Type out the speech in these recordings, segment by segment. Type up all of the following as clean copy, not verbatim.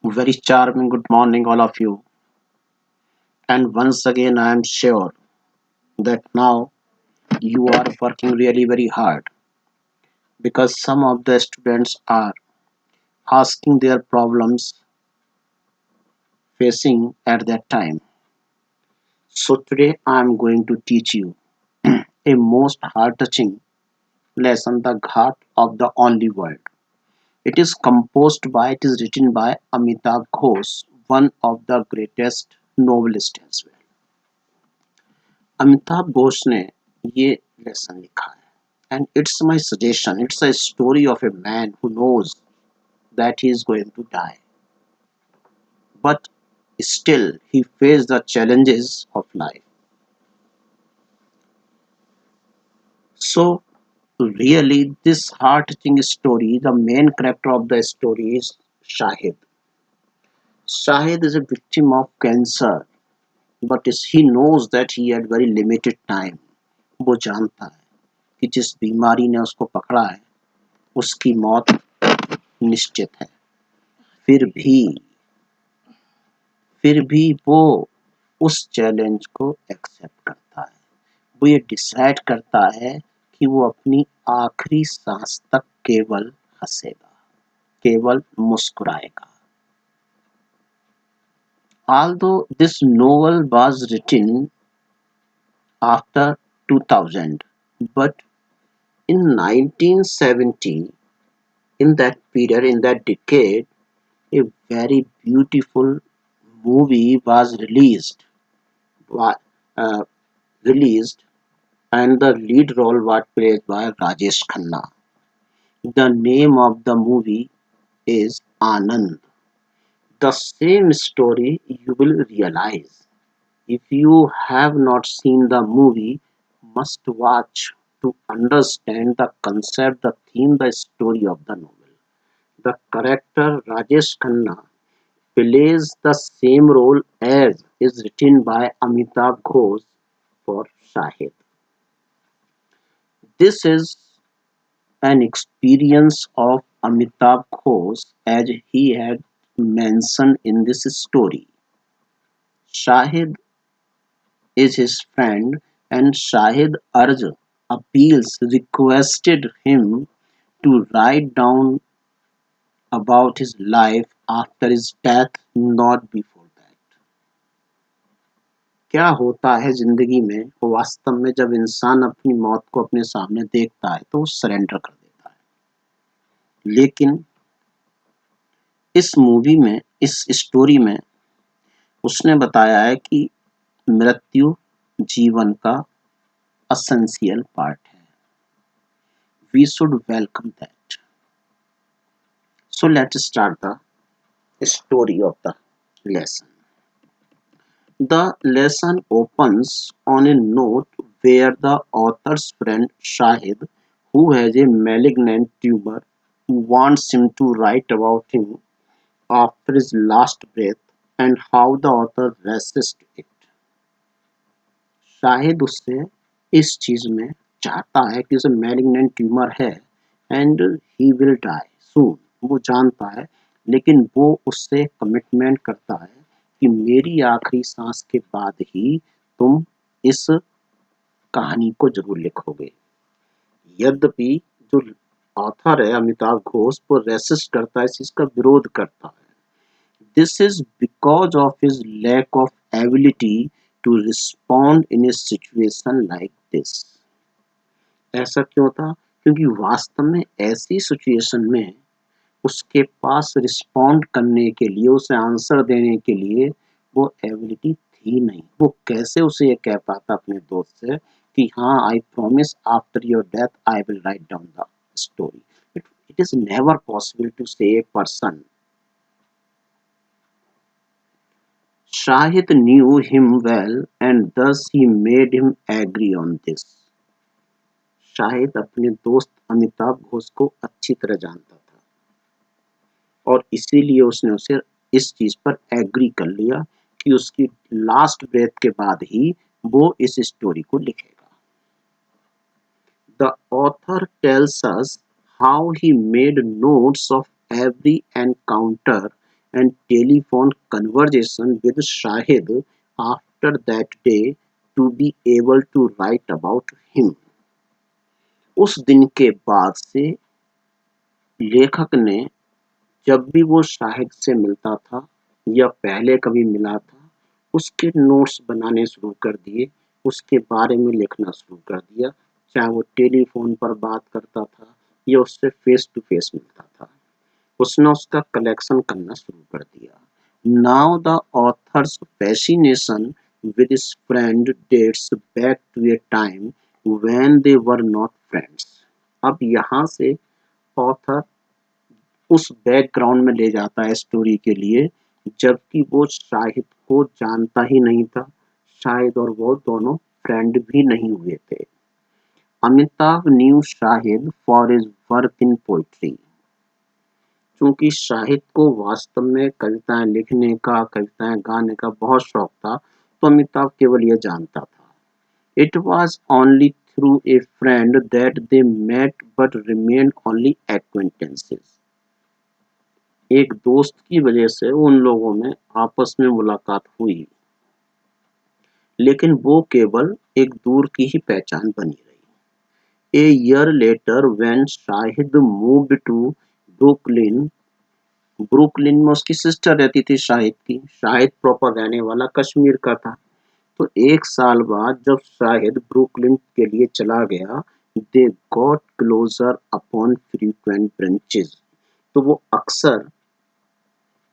Very charming good morning, all of you. And once again, I am sure that now you are working really very hard because some of the students are asking their problems facing at that time. So today I am going to teach you a most heart-touching lesson, The Ghat of the Only World. It is written by Amitabh Ghosh, one of the greatest novelists as well. Amitabh Ghosh ने ये lesson लिखा है and it's my suggestion. It's a story of a man who knows that he is going to die, but still he faced the challenges of life. So really this heart-touching story, the main character of the story is Shahid. Shahid is a victim of cancer, but he knows that he had very limited time. वो जानता है कि जिस बीमारी ने उसको पकड़ा है उसकी मौत निश्चित है। फिर भी वो उस चैलेंज को एक्सेप्ट करता है। वो ये डिसाइड करता है कि वो अपनी आखिरी सांस तक केवल हंसेगा, केवल मुस्कुराएगा। Although this novel was written after 2000, but in 1970, in that period, in that decade, a very beautiful movie was wa- uh, released, and the lead role was played by Rajesh Khanna. The name of the movie is Anand. The same story you will realize. If you have not seen the movie, must watch to understand the concept, the theme, the story of the novel. The character Rajesh Khanna plays the same role as is written by Amitabh Ghosh for Shahid. This is an experience of Amitabh Ghosh as he had mentioned in this story. Shahid is his friend and Shahid requested him to write down about his life after his death, not before that. क्या होता है जिंदगी में वास्तव में जब इंसान अपनी मौत को अपने सामने देखता है तो वो सरेंडर कर देता है। लेकिन इस मूवी में, इस स्टोरी में उसने बताया है कि मृत्यु जीवन का एसेंशियल पार्ट है। We should welcome that. So let's start the story of the lesson. The lesson opens on a note where the author's friend Shahid, who has a malignant tumor, wants him to write about him after his last breath and how the author resists it. Shahid उससे इस चीज में चाहता है कि उसे malignant tumour है and he will die सून। वो जानता है, लेकिन वो उससे कमिटमेंट करता है कि मेरी आखिरी सांस के बाद ही तुम इस कहानी को जरूर लिखोगे। यद्यपि जो ऑथर है अमिताभ घोष वो रेसिस्ट करता है, इस चीज का विरोध करता है। This is because of his lack of ability to respond in a situation like this. ऐसा क्यों था? क्योंकि वास्तव में ऐसी सिचुएशन में उसके पास रिस्पॉन्ड करने के लिए, उसे आंसर देने के लिए वो एबिलिटी थी नहीं। वो कैसे उसे ये कह पाता अपने दोस्त से कि हाँ, I promise after your death I will write down the story. It is never possible to say a person. Shahid knew him well and thus he made him agree on this. Shahid अपने दोस्त अमिताभ घोष को अच्छी तरह जानता था और इसीलिए उसने उसे इस चीज पर एग्री कर लिया कि उसकी लास्ट ब्रेथ के बाद ही वो इस स्टोरी को लिखेगा। The author tells us how he made notes of every encounter and telephone conversation with Shahid after that day to be able to write about him. उस दिन के बाद से लेखक ने जब भी वो शाहिद से मिलता था या पहले कभी मिला था, उसके नोट्स बनाने शुरू कर दिए, उसके बारे में लिखना शुरू कर दिया, चाहे वो टेलीफोन पर बात करता था या उससे फेस टू फेस मिलता था। उसने उसका कलेक्शन करना शुरू कर दिया। Now the author's fascination with his friend dates back to a time when they were not friends। अब यहाँ से ऑथर उस बैकग्राउंड में ले जाता है स्टोरी के लिए, जबकि वो शाहिद को जानता ही नहीं था। शाहिद और वो दोनों फ्रेंड भी नहीं हुए थे। Amitabh new Shahid for his work in poetry. चूंकि शाहिद को वास्तव में कविताएं लिखने का, कविताएं गाने का बहुत शौक था, तो अमिताभ केवल ये जानता था। It was only through a friend that they met but remained only acquaintances. एक दोस्त की वजह से उन लोगों में आपस में मुलाकात हुई, लेकिन वो केवल एक दूर की ही पहचान बनी रही। A year later when Shahid moved to Brooklyn, Brooklyn में उसकी सिस्टर रहती थी शाहिद की। शाहिद प्रॉपर रहने वाला कश्मीर का था। तो एक साल बाद जब शाहिद ब्रुकलिन के लिए चला गया, they got closer upon frequent brunches. तो वो अक्सर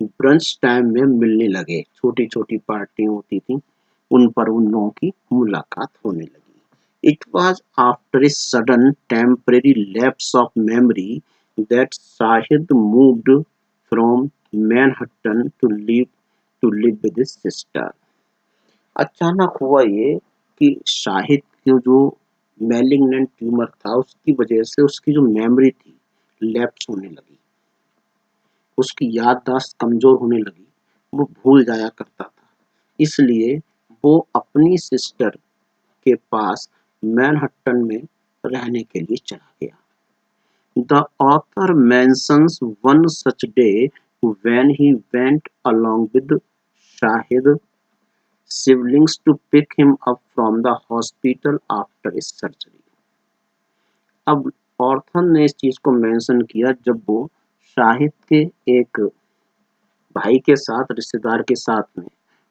ब्रंच टाइम में मिलने लगे। छोटी छोटी पार्टियां होती थी, उन पर उन लोगों की मुलाकात होने लगी। It was after a sudden temporary lapse of memory that Shahid moved from Manhattan to live with his sister. अचानक हुआ ये कि शाहिद के जो मैलिग्नेंट ट्यूमर था, उसकी वजह से उसकी जो मेमोरी थी लैप्स होने लगी, उसकी याददाश्त कमजोर होने लगी, वो भूल जाया करता था। इसलिए वो अपनी सिस्टर के पास मैनहट्टन में रहने के लिए चला गया। The author mentions one such day when he went along with Shahid siblings to pick him up from the hospital after his surgery। अब ऑर्थन ने इस चीज को मेंशन किया जब वो शाहिद के एक भाई के साथ, रिश्तेदार के साथ में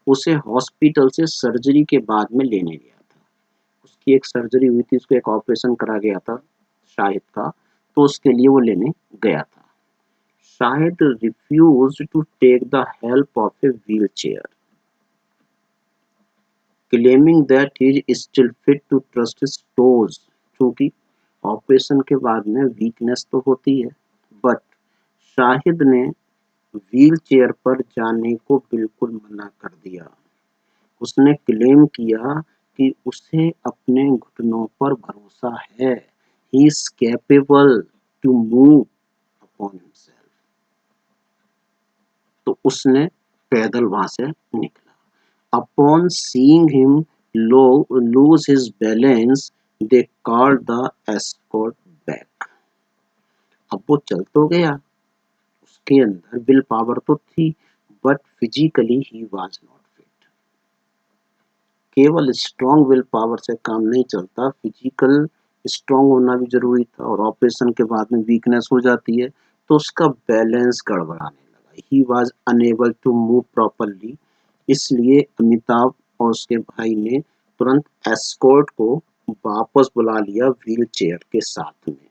उसे हॉस्पिटल से सर्जरी के बाद में लेने गया था। उसकी एक सर्जरी हुई थी, उसको एक ऑपरेशन करा गया था शाहिद का, तो उसके लिए वो लेने गया था। Shahid refused to take the help of a wheelchair, claiming that he is still fit to trust his toes. क्योंकि ऑपरेशन के बाद में वीकनेस तो होती है, बट शाहिद ने व्हील चेयर पर जाने को बिल्कुल मना कर दिया। उसने क्लेम किया कि उसे अपने घुटनों पर भरोसा है। He is capable to move upon himself. तो उसने पैदल वहां से निकला। Upon seeing him lose his balance, they called the escort back। अब वो चल तो गया, उसके अंदर विल पावर तो थी, but physically he was not fit. केवल स्ट्रॉन्ग विल पावर से काम नहीं चलता, फिजिकल स्ट्रॉन्ग होना भी जरूरी था, और ऑपरेशन के बाद में वीकनेस हो जाती है तो उसका बैलेंस गड़बड़ाने लगा। He was unable to move properly. इसलिए अमिताभ और उसके भाई ने तुरंत एस्कॉर्ट को वापस बुला लिया व्हील चेयर के साथ में।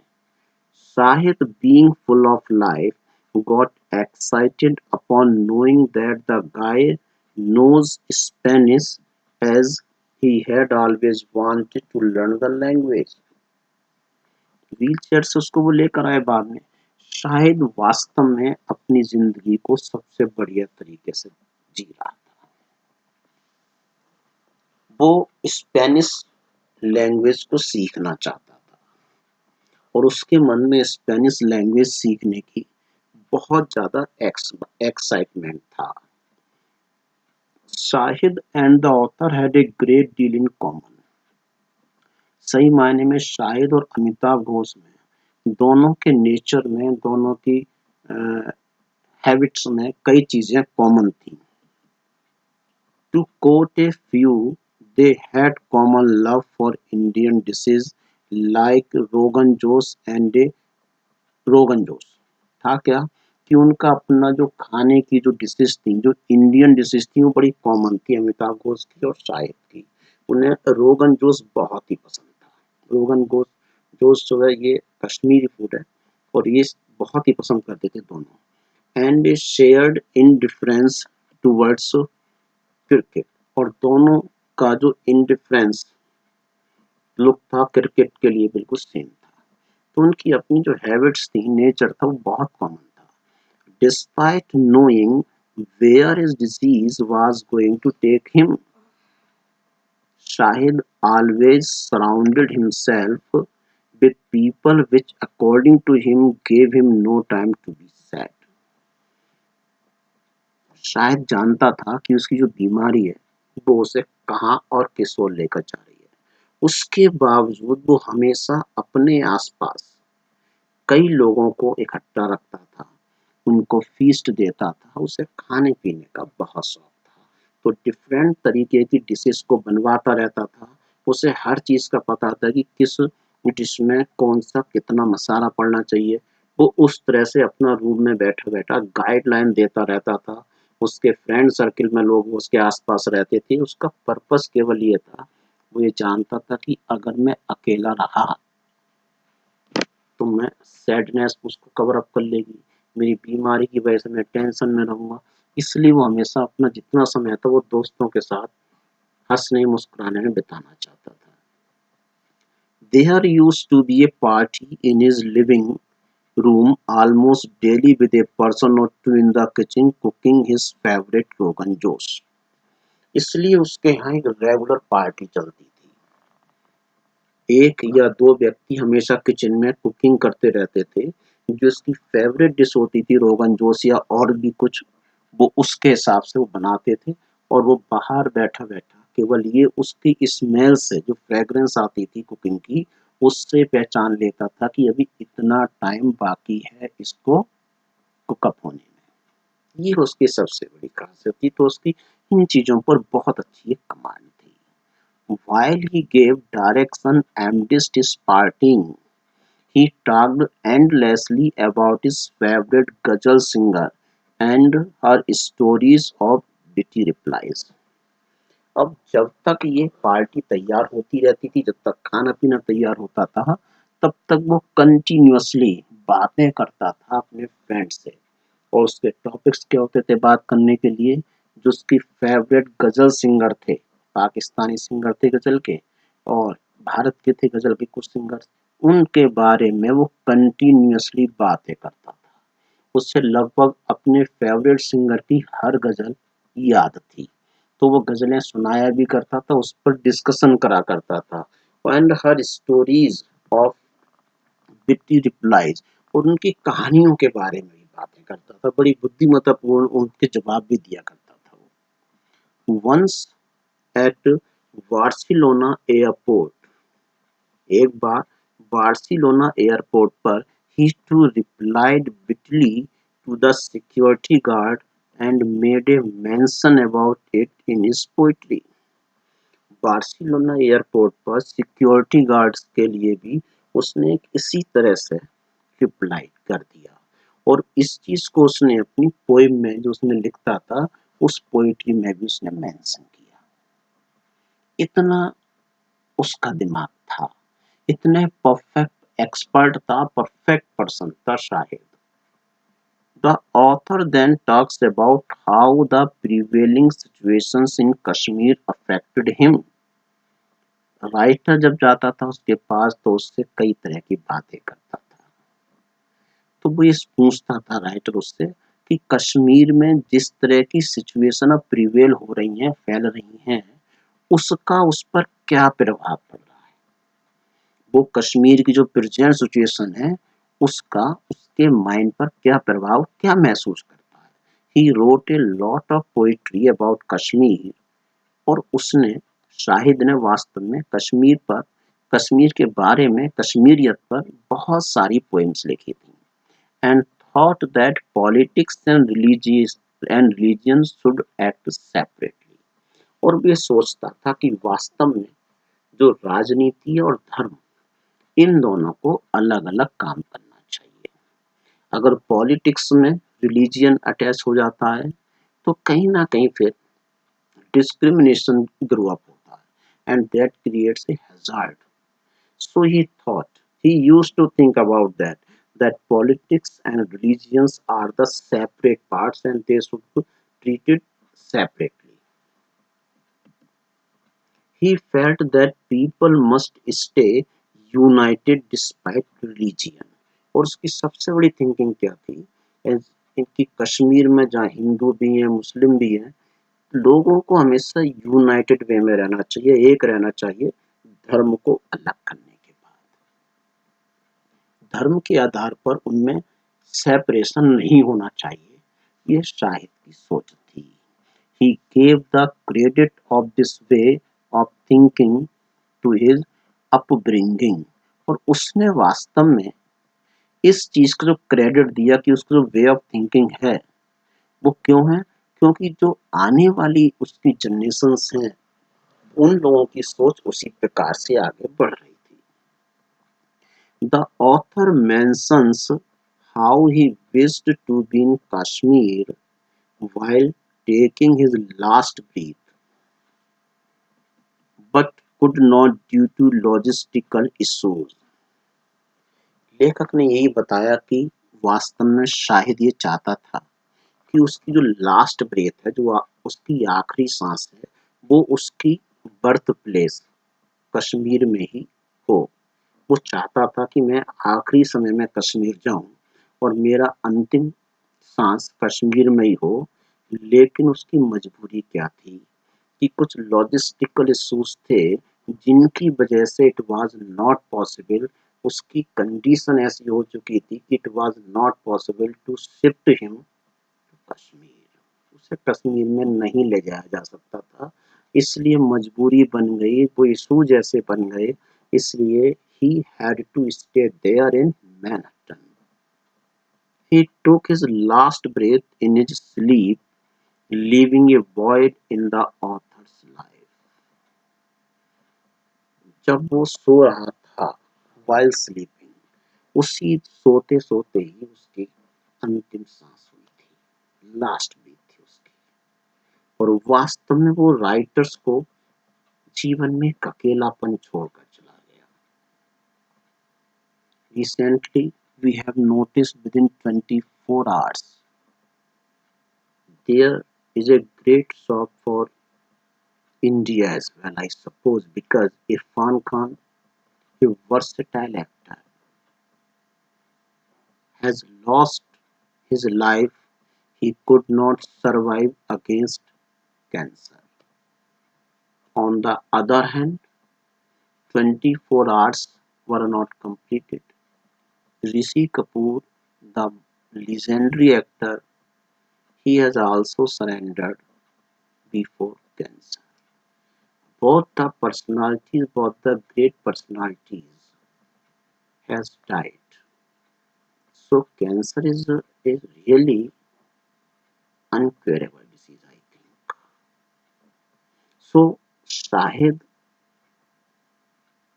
Shahid, being full of life, got excited upon knowing that the guy knows Spanish, as he had always wanted to learn the language। Wheel chair से उसको वो लेकर आए बाद में। शाहिद वास्तव में अपनी जिंदगी को सबसे बढ़िया तरीके से जी रहा था। वो स्पेनिश लैंग्वेज को सीखना चाहता था, और उसके मन में स्पेनिश लैंग्वेज सीखने की बहुत ज्यादा एक्साइटमेंट था। Shahid and the author had a great deal in common. सही मायने में शाहिद और अमिताभ घोष में, दोनों के नेचर में, दोनों की हैबिट्स में कई चीजें कॉमन थी। To quote a few, they had common love for Indian dishes like rogan josh and rogan josh. था क्या कि उनका अपना जो खाने की जो डिशेज थी, जो इंडियन डिशेज थी, वो बड़ी कॉमन थी अमिताभ घोष की और शाहिद की। उन्हें रोगन जोश बहुत ही पसंद था। रोगन जोश जोश जो है ये कश्मीरी फूड है और ये बहुत ही पसंद करते थे दोनों। And shared indifference towards cricket, और दोनों का जो इंडिफरेंस लुक था क्रिकेट के लिए बिल्कुल सेम था। तो उनकी अपनी जो हैबिट्स थी, नेचर था, वो बहुत कॉमन था। Despite knowing where his disease was going to take him, Shahid always surrounded himself with people which according to him gave him no time to be sad। शायद जानता था कि उसकी जो बीमारी है वो उसे कहाँ और किस ओर लेकर जा रही है। उसके बावजूद वो हमेशा अपने आसपास कई लोगों को इकट्ठा रखता था, उनको फीस्ट देता था, उसे खाने पीने का बहुत शौक था। तो डिफरेंट तरीके की डिशेस को बनवाता रहता था। उसे हर चीज़ का पता था कि किस डिश में कौन सा कितना मसाला पड़ना चाहिए। वो उस तरह से अपना रूम में बैठा-बैठा गाइडलाइन देता रहता था। उसके फ्रेंड सर्किल में लोग उसके आस-पास रहते थे। उसका पर्पस केवल ये था, वो ये जानता था कि अगर मैं अकेला रहा तो मैं सैडनेस उसको कवर अप कर लेगी। मेरी बीमारी की वजह से मैं टेंशन में रहूँगा। इसलिए वो हमेशा अपना जितना समय था वो दोस्तों के साथ हँसने मुस्कुराने में बिताना चाहता था। There used to be a party in his living room almost daily with a person or two in the kitchen cooking his favorite rogan josh. इसलिए उसके यहाँ एक रेगुलर पार्टी चलती थी। एक या दो व्यक्ति हमेशा किचन में कुकिंग करते रहते थे। जो उसकी फेवरेट डिश होती थी रोगन जोश या और भी कुछ, वो उसके हिसाब से वो बनाते थे। और वो बाहर बैठा-बैठा केवल ये उसकी स्मेल से जो फ्रेग्रेंस आती थी कुकिंग की, उससे पहचान लेता था कि अभी इतना टाइम बाकी है इसको कुक अप होने में। ये उसकी सबसे बड़ी खासियत थी। तो उसकी इन चीज़ों पर बहुत अच्छी एक कमांड थी। While he gave direction amidst his partying, he talked endlessly about his favorite ghazal singer and her stories of witty replies। अब जब तक ये पार्टी तैयार होती रहती थी, जब तक खाना-पीना तैयार होता था, तब तक वो कंटिन्यूअसली बातें करता था अपने फ्रेंड से। और उसके टॉपिक्स क्या होते थे बात करने के लिए? जो उसकी फेवरेट गज़ल सिंगर थे, पाकिस्तानी सिंगर थे गज़ल के और भारत के थे गज़ल के कुछ सिंगर, उनके बारे में वो कंटिन्यूअसली बातें करता था। उसे लगभग अपने फेवरेट सिंगर की हर गज़ल याद थी। तो वो गज़लें सुनाया भी करता था, उस पर डिस्कशन करा करता था। And her stories of witty replies, और उनकी कहानियों के बारे में भी बातें करता था। बड़ी बुद्धिमत्तापूर्ण उनके जवाब भी दिया करता था वो। वंस एट बार्सिलोना एयरपोर्ट, एक बार बार्सिलोना एयरपोर्ट पर he too replied bitterly to the security guard and made a mention about it in his poetry। Barcelona airport पर सिक्योरिटी गार्ड्स के लिए भी उसने एक इसी तरह से रिप्लाई कर दिया और इस चीज को उसने अपनी पोएम में जो उसने लिखता था उस पोइट्री में भी उसने मेंशन किया। इतना उसका दिमाग था, इतने परफेक्ट एक्सपर्ट था, परफेक्ट पर्सन था Shahid. The author then talks about how the prevailing situations in Kashmir affected him। Writer जब जाता था उसके पास तो उससे कई तरह की बातें करता था। तो वो ये पूछता था राइटर उससे कि कश्मीर में जिस तरह की सिचुएशन अब प्रिवेल हो रही हैं, फैल रही हैं, उसका उस पर क्या प्रभाव पड़ रहा है। वो कश्मीर की जो प्रेजेंट सिचुएशन है उसका उसके माइंड पर क्या प्रभाव, क्या महसूस करता है। He wrote a lot of poetry about Kashmir, और उसने शाहिद ने वास्तव में कश्मीर पर, कश्मीर के बारे में, कश्मीरियत पर बहुत सारी पोएम्स लिखी थी। And thought that politics and religion should act separately. और वो ये सोचता था कि वास्तव में जो राजनीति और धर्म, इन दोनों को अलग-अलग काम करना चाहिए। अगर पॉलिटिक्स में रिलीजन अटैच हो जाता है, तो कहीं न कहीं फिर discrimination grew up होता है, and that creates a hazard. So he used to think about that politics and religions are the separate parts and they should be treated separately. He felt that people must stay united despite religion. और उसकी सबसे बड़ी thinking क्या थी? इनकी कश्मीर में जहाँ हिंदू भी हैं, मुस्लिम भी हैं, लोगों को हमेशा यूनाइटेड वे में रहना चाहिए, एक रहना चाहिए, धर्म को अलग करने के बाद। धर्म के आधार पर उनमें सेपरेशन नहीं होना चाहिए, ये शाहिद की सोच थी। He gave the credit of this way of thinking to his upbringing, और उसने वास्तव में इस चीज को जो क्रेडिट दिया कि उसका जो वे ऑफ थिंकिंग है वो क्यों है, क्योंकि जो आने वाली उसकी जनरेशंस हैं उन लोगों की सोच उसी प्रकार से आगे बढ़ रही थी। The author mentions how he wished to be in Kashmir while taking his last breath, but could not due to logistical issues. लेखक ने यही बताया कि वास्तव में शाहिद ये चाहता था कि उसकी जो लास्ट ब्रेथ है, जो उसकी आखिरी सांस है, वो उसकी बर्थ प्लेस कश्मीर में ही हो। वो चाहता था कि मैं आखिरी समय में कश्मीर जाऊं और मेरा अंतिम सांस कश्मीर में ही हो, लेकिन उसकी मजबूरी क्या थी कि कुछ लॉजिस्टिकल इश्यूज थे जिनकी वजह से इट वाज नॉट पॉसिबल, उसकी कंडीशन ऐसी हो चुकी थी कि it was not possible to shift him to Kashmir, उसे कश्मीर में नहीं ले जाया जा सकता था, इसलिए मजबूरी बन गई, वो इशू जैसे बन गए, इसलिए he had to stay there in Manhattan. He took his last breath in his sleep, leaving a void in the author's life. जब वो सो रहा था while sleeping, उसी सोते सोते ही उसकी अंतिम सांस हुई थी, लास्ट ब्रीथ थी उसकी, और वास्तव में वो राइटर्स को जीवन में एक अकेलापन छोड़कर चला गया। Recently, we have noticed within 24 hours there is a great shock for India as well, I suppose, because Irfan Khan, a versatile actor, has lost his life. He could not survive against cancer. On the other hand, 24 hours were not completed. Rishi Kapoor, the legendary actor, he has also surrendered before cancer. Both the great personalities has died. So cancer is a really uncurable disease, I think. So Shahid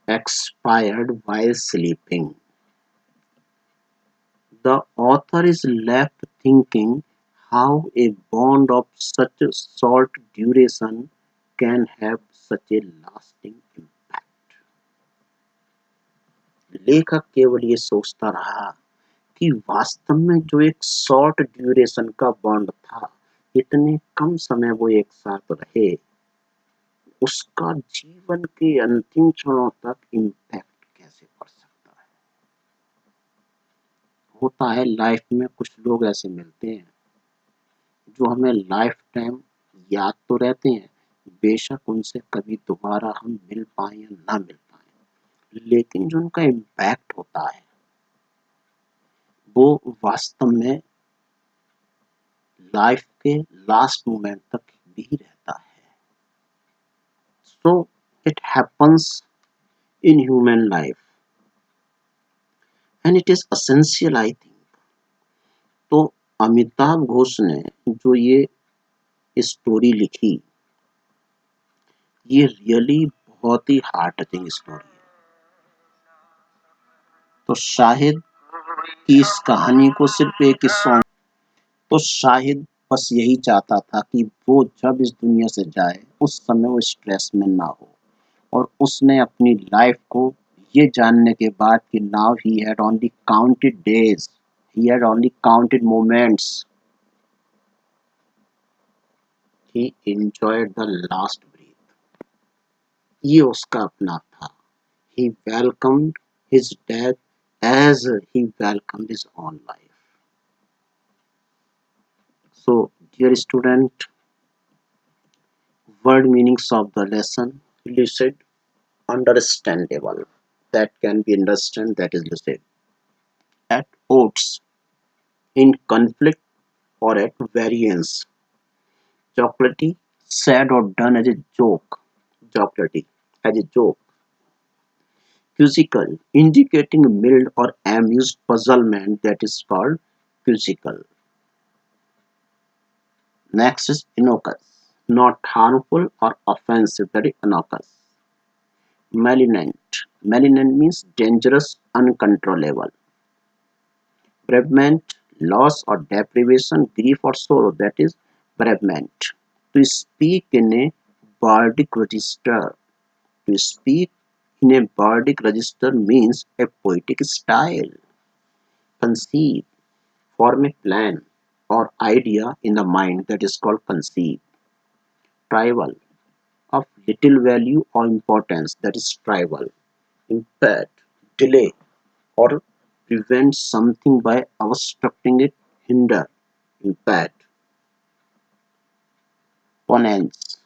expired while sleeping. The author is left thinking how a bond of such a short duration can have such a lasting impact. लेखक केवल ये सोचता रहा कि वास्तव में जो एक शॉर्ट ड्यूरेशन का बॉन्ड था, इतने कम समय वो एक साथ रहे, उसका जीवन के अंतिम क्षणों तक इम्पैक्ट कैसे पड़ सकता है। होता है लाइफ में कुछ लोग ऐसे मिलते हैं जो हमें लाइफ टाइम याद तो रहते हैं, बेशक उनसे कभी दोबारा हम मिल पाए या ना मिल पाए, लेकिन जो उनका इम्पैक्ट होता है वो वास्तव में लाइफ के लास्ट मोमेंट तक भी रहता है। So it happens in human life and it is essential, I think, तो अमिताभ घोष ने जो ये स्टोरी लिखी, ये रियली बहुत ही हार्ट टचिंग स्टोरी है। तो शाहिद की इस कहानी को सिर्फ एक सॉन्ग, तो शाहिद बस यही चाहता था कि वो जब इस दुनिया से जाए उस समय वो स्ट्रेस में ना हो, और उसने अपनी लाइफ को ये जानने के बाद कि now he had only counted days, he had only counted moments, he enjoyed the last breath. ये उसका अपना था। He welcomed his death as he welcomed his own life. So, dear student, word meanings of the lesson: lucid, understandable, that can be understood, that is lucid. At odds, in conflict or at variance. Chocolatey, said or done as a joke. Chocolatey, as a joke. Quizzical, indicating mild or amused puzzlement, that is called quizzical. Next is innocuous, not harmful or offensive, that is innocuous. Malignant, malignant means dangerous, uncontrollable. Bereavement, loss or deprivation, grief or sorrow, that is bereavement. To speak in a bardic register, to speak in a bardic register means a poetic style. Conceive, form a plan or idea in the mind, that is called conceive. Trivial, of little value or importance, that is trivial. Impede, delay or prevent something by obstructing it, hinder, impede. Ponence,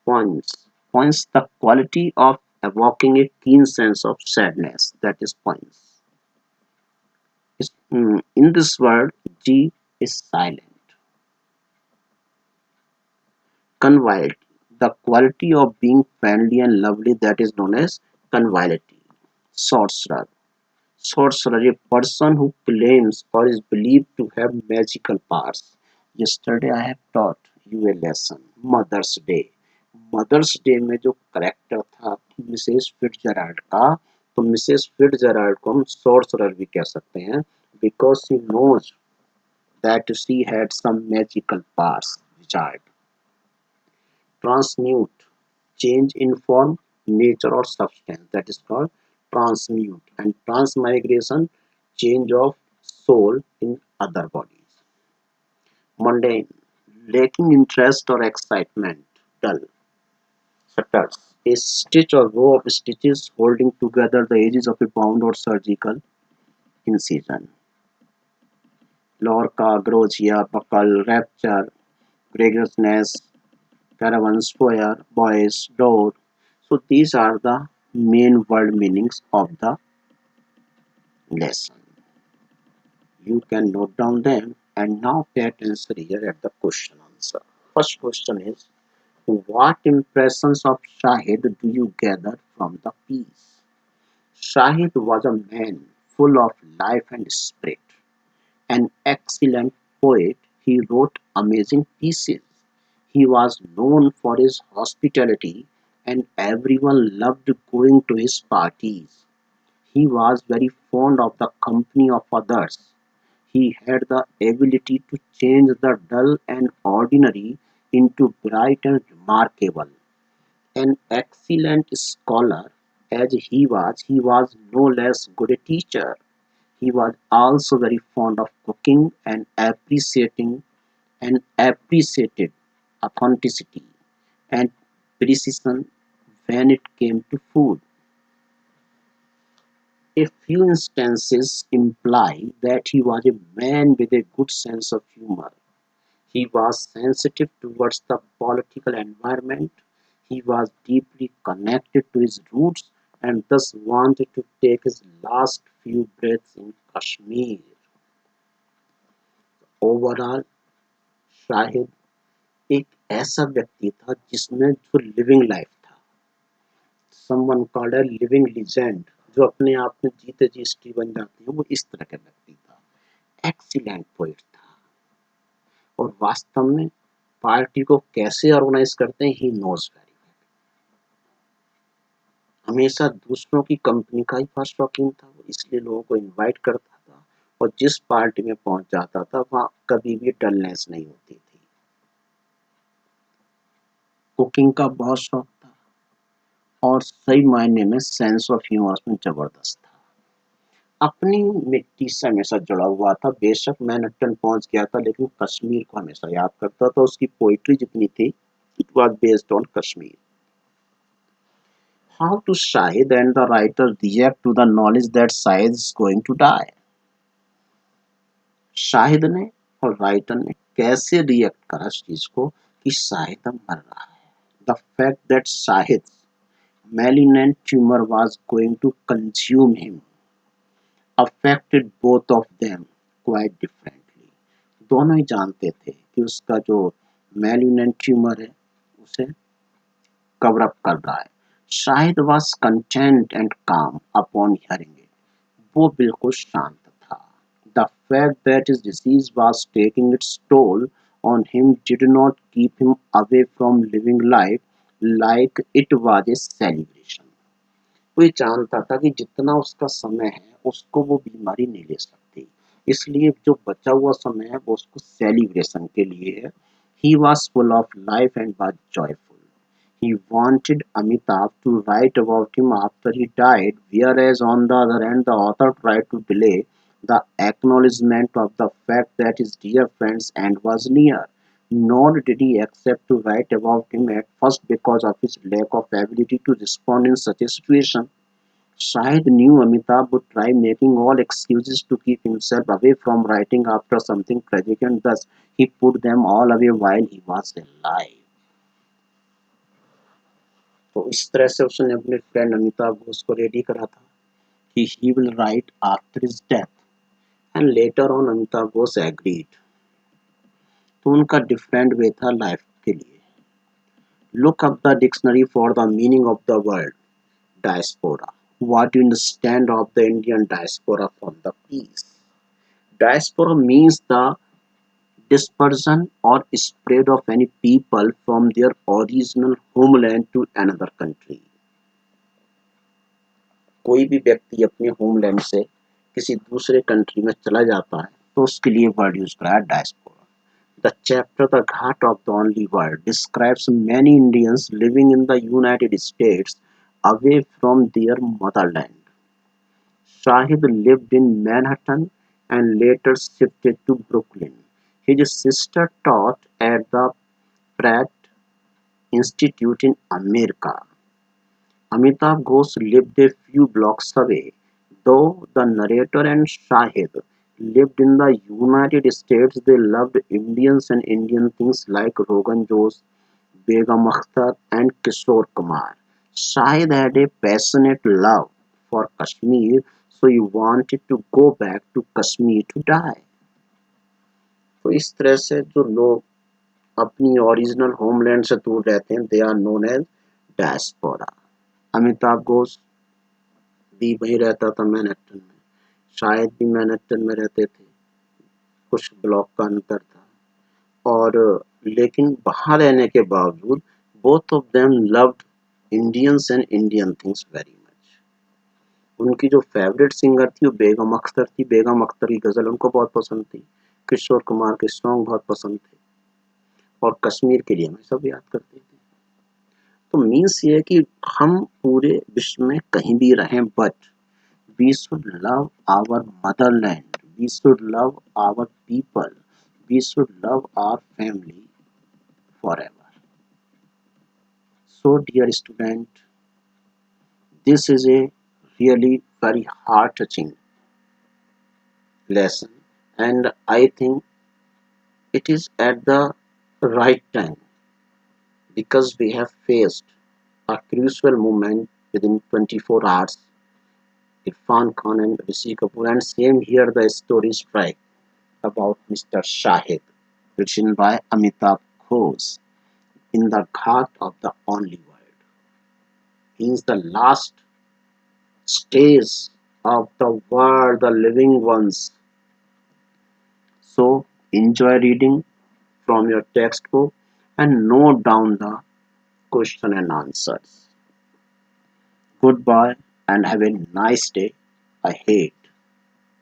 points the quality of evoking a keen sense of sadness, that is points. In this word, G is silent. Conviviality, the quality of being friendly and lovely, that is known as conviviality. Sorcerer, sorcerer, a person who claims or is believed to have magical powers. Yesterday I have taught you a lesson, Mother's Day. Mother's Day में जो character था Mrs Fitzgerald का, तो Mrs Fitzgerald को हम sorcerer भी कह सकते हैं, because she knows that she had some magical powers. Richard. Transmute, change in form, nature or substance, that is called transmute. And transmigration, change of soul in other bodies. Mundane, lacking interest or excitement, dull. Shutters, a stitch or row of stitches holding together the edges of a bound or surgical incision. Lorca, Grogia, buckle, rapture, gregariousness, caravan, square, boys, door. So these are the main word meanings of the lesson. You can note down them and now pay attention here at the question answer. First question is, what impressions of Shahid do you gather from the piece? Shahid was a man full of life and spirit. An excellent poet, he wrote amazing pieces. He was known for his hospitality and everyone loved going to his parties. He was very fond of the company of others. He had the ability to change the dull and ordinary into bright and remarkable. An excellent scholar as he was no less good a teacher. He was also very fond of cooking and appreciated authenticity and precision when it came to food. A few instances imply that he was a man with a good sense of humor. He was sensitive towards the political environment. He was deeply connected to his roots and thus wanted to take his last few breaths in Kashmir. Overall Shahid एक ऐसा व्यक्ति था जिसमें जो living life था, someone called a living legend, जो अपने आप में जीते जी हिस्ट्री बन जाती है, वो इस तरह का व्यक्ति था। एक्सीलेंट पोएट था और वास्तव में पार्टी को कैसे ऑर्गेनाइज करते हैं ही नोज वेरी वेल। हमेशा दूसरों की कंपनी का ही फर्स्ट शौकीन था वो, इसलिए लोगों को इनवाइट करता था और जिस पार्टी में पहुंच जाता था वहां कभी भी डलनेस नहीं होती थी। कुकिंग का बहुत शौक था और सही मायने में सेंस ऑफ ह्यूमर में जबरदस्त था। अपनी मिट्टी से हमेशा जुड़ा हुआ था, बेशक मैनहट्टन पहुंच गया था लेकिन कश्मीर को हमेशा याद करता था। उसकी पोइट्री जितनी थी it was based on Kashmir. How do Shahid and the writer react to the knowledge that Shahid is going to die? Shahid ने और राइटर ने कैसे रिएक्ट करा इस चीज को कि शाहिद अब मर रहा है। The fact that Shahid malignant tumor was going to consume him affected both of them quite differently. दोनों ही जानते थे कि उसका जो malignant tumor है उसे कवर अप कर रहा है। Shahid was content and calm upon hearing it. वो बिल्कुल शांत था। The fact that his disease was taking its toll on him did not keep him away from living life like it was a celebration. वो ये जानता था कि जितना उसका समय है उसको वो बीमारी नहीं ले सकती, इसलिए जो बचा हुआ समय है वो उसको सेलिब्रेशन के लिए है। He was full of life and was joyful. He wanted Amitabh to write about him after he died, whereas on the other hand, the author tried to delay the acknowledgement of the fact that his dear friend's end was near. Nor did he accept to write about him at first because of his lack of ability to respond in such a situation. Shahid knew Amitabh would try making all excuses to keep himself away from writing after something tragic and thus he put them all away while he was alive. तो इस तरह से उसने अपने friend Amitabh Ghosh को ready करा था कि he will write after his death and later on Amitabh Ghosh agreed. तो उनका डिफरेंट वे था लाइफ के लिए। Look up the dictionary for the meaning of the word diaspora. What do you understand of the Indian diaspora from the piece? Diaspora means the dispersion or spread of any people from their original homeland to another country. कोई भी व्यक्ति अपने homeland से किसी दूसरे country में चला जाता है तो उसके लिए वर्ड यूज करा है diaspora. The chapter the ghat of the only world describes many Indians living in the United States away from their motherland. Shahid lived in Manhattan and later shifted to Brooklyn. His sister taught at the Pratt Institute in America. Amitabh Ghosh lived a few blocks away, though the narrator and Shahid lived in the United States. They loved Indians and Indian things like Rogan Josh, Begum Akhtar, and Kishore Kumar. Shahid had a passionate love for Kashmir, so he wanted to go back to Kashmir to die. तो इस तरह से जो लोग अपनी original homeland से दूर रहते हैं they are known as diaspora. Amitabh Ghosh भी वहीं रहता था मैनहट्टन में, शायद भी मैनहट्टन में रहते थे, कुछ ब्लॉक का अंतर था और लेकिन वहाँ रहने के बावजूद both of them loved Indians and Indian things very much. उनकी जो फेवरेट सिंगर थी वो बेगम अख्तर थी, बेगम अख्तर की गज़ल उनको बहुत पसंद थी, किशोर कुमार के सॉन्ग बहुत पसंद थे और कश्मीर के लिए हमेशा भी याद करते थे। तो मीन्स ये है कि हम पूरे विश्व में कहीं भी रहें but we should love our motherland, we should love our people, we should love our family forever. So dear student, this is a really very heart touching lesson and I think it is at the right time because we have faced a crucial moment within 24 hours. Irfan Khan and Rishi Kapoor, and same here the story strike about Mr. Shahid, written by Amitabh Ghosh in the Ghat of the Only World. Means the last stage of the world, the living ones So enjoy reading from your textbook and note down the question and answers. Goodbye and have a nice day ahead.